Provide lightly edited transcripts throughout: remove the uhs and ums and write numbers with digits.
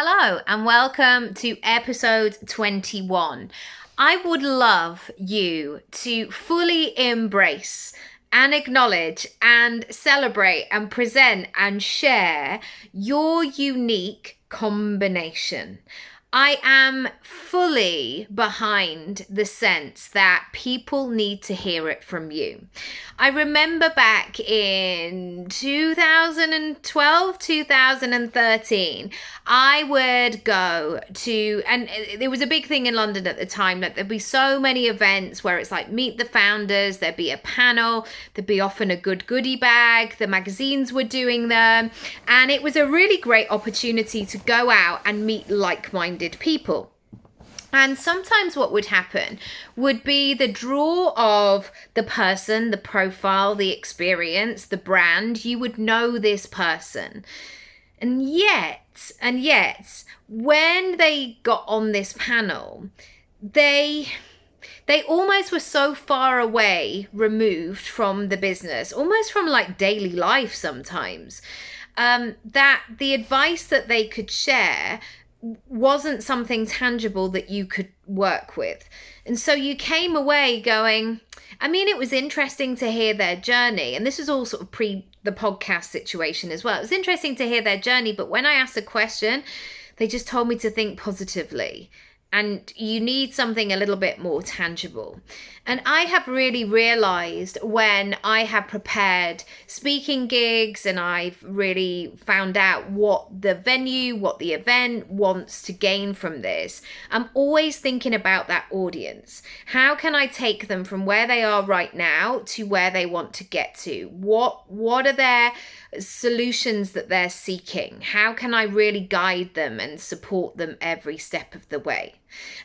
Hello and welcome to episode 21. I would love you to fully embrace and acknowledge and celebrate and present and share your unique combination. I am fully behind the sense that people need to hear it from you. I remember back in 2012, 2013, I would go to, and there was a big thing in London at the time, that there'd be so many events where it's like meet the founders, there'd be a panel, there'd be often a good goodie bag, the magazines were doing them, and it was a really great opportunity to go out and meet like-minded people. And sometimes what would happen would be the draw of the person, the profile, the experience, the brand. You would know this person. And yet, when they got on this panel, they almost were so far away, removed from the business, almost from like daily life sometimes, that the advice that they could share wasn't something tangible that you could work with. And so you came away going, I mean, it was interesting to hear their journey. And this was all sort of pre the podcast situation as well. It was interesting to hear their journey. But when I asked a question, they just told me to think positively. And you need something a little bit more tangible. And I have really realized when I have prepared speaking gigs and I've really found out what the venue, what the event wants to gain from this, I'm always thinking about that audience. How can I take them from where they are right now to where they want to get to? What are their solutions that they're seeking? How can I really guide them and support them every step of the way?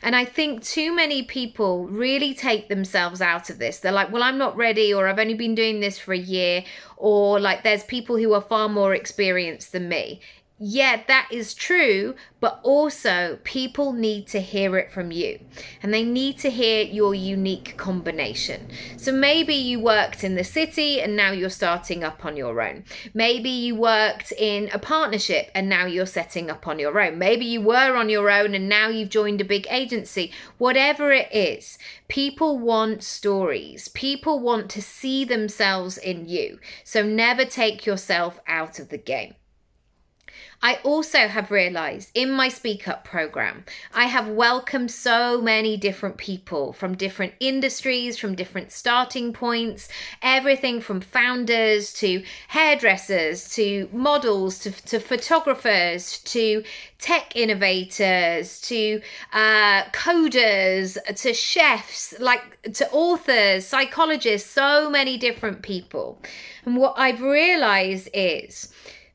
And I think too many people really take themselves out of this. They're like, well, I'm not ready, or I've only been doing this for a year, or like there's people who are far more experienced than me. Yeah, that is true, but also people need to hear it from you, and they need to hear your unique combination. So maybe you worked in the city and now you're starting up on your own. Maybe you worked in a partnership and now you're setting up on your own. Maybe you were on your own and now you've joined a big agency. Whatever it is, people want stories. People want to see themselves in you. So never take yourself out of the game. I also have realized in my Speak Up program, I have welcomed so many different people from different industries, from different starting points, everything from founders to hairdressers, to models, to photographers, to tech innovators, to coders, to chefs, like to authors, psychologists, so many different people. And what I've realized is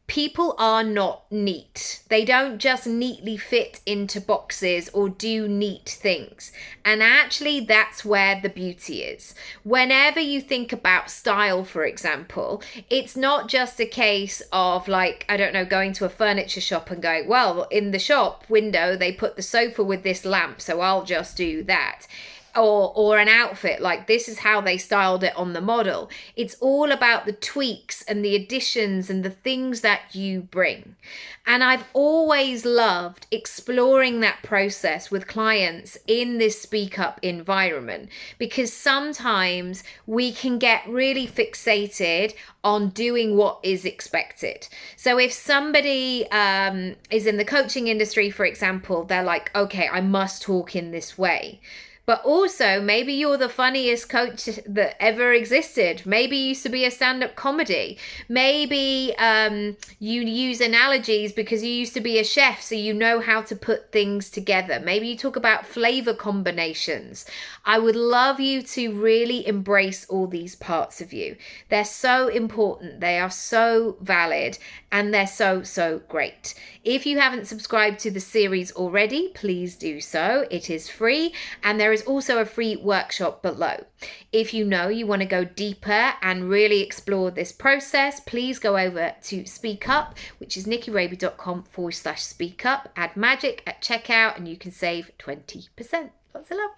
people are not neat. They don't just neatly fit into boxes or do neat things. And actually, that's where the beauty is. Whenever you think about style, for example, it's not just a case of like, I don't know, going to a furniture shop and going, well, in the shop window, they put the sofa with this lamp, so I'll just do that. Or an outfit, like this is how they styled it on the model. It's all about the tweaks and the additions and the things that you bring. And I've always loved exploring that process with clients in this Speak Up environment, because sometimes we can get really fixated on doing what is expected. So if somebody is in the coaching industry, for example, they're like, okay, I must talk in this way. But also, maybe you're the funniest coach that ever existed. Maybe you used to be a stand-up comedy. Maybe you use analogies because you used to be a chef, so you know how to put things together. Maybe you talk about flavor combinations. I would love you to really embrace all these parts of you. They're so important. They are so valid, and they're so, so great. If you haven't subscribed to the series already, please do so. It is free, and there is also a free workshop below. If you know you want to go deeper and really explore this process, please go over to Speak Up, which is nikkiraby.com/speakup. Add magic at checkout and you can save 20%. Lots of love.